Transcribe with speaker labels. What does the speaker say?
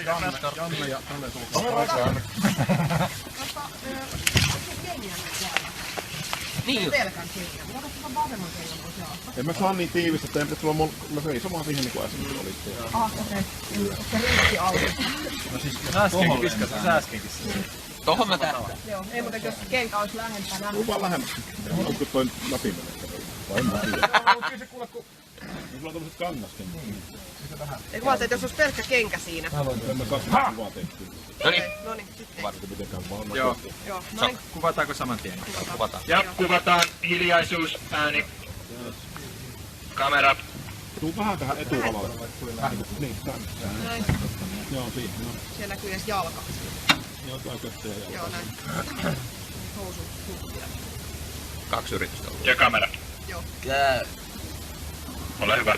Speaker 1: Janne ja Janne tulkaa.
Speaker 2: Niin.
Speaker 3: Pelkän kengän. Mutta tuon vasemman kengän voisi jalata.
Speaker 1: En mä saa niin tiivistä, että pitäisi tulla mä seisomaan siihen niin kuin äsken oli.
Speaker 3: Okei. Se riitti auki.
Speaker 4: No siis äskenkin viskasin, se äskenkin.
Speaker 2: Tohon mä tähtään.
Speaker 3: Joo, ei muuta jos kenkä olisi lähempänä.
Speaker 1: Lupaa lähemmäs. Onko toi napin menessä? Vai en mä tiedä. Kyllä se kuule, kun sulla on tommoset kannaskin.
Speaker 3: Eikö vaan, että jos olisi pelkkä kenkä siinä.
Speaker 1: En mä saa kuvaa tehtyä.
Speaker 2: Noniin.
Speaker 3: Noniin, sitten.
Speaker 1: Varsinkin mitenkään vaan.
Speaker 4: Joo.
Speaker 3: Joo, noin.
Speaker 4: Kuvataanko saman tien?
Speaker 2: Kuvataan.
Speaker 5: Ja kuvataan hiljaisuus, ääni, kamera.
Speaker 1: Tuu vähän tähän etualalle. Niin, tänne.
Speaker 3: Näin.
Speaker 1: Joo, siihen. No.
Speaker 3: Siellä näkyy edes jalka.
Speaker 1: Joo, toi köttä ja jalka.
Speaker 3: Joo, näin. Housu. Vielä.
Speaker 2: 2 yritystä ollut.
Speaker 5: Ja kamera.
Speaker 3: Joo.
Speaker 2: Käy.
Speaker 5: Ole hyvä.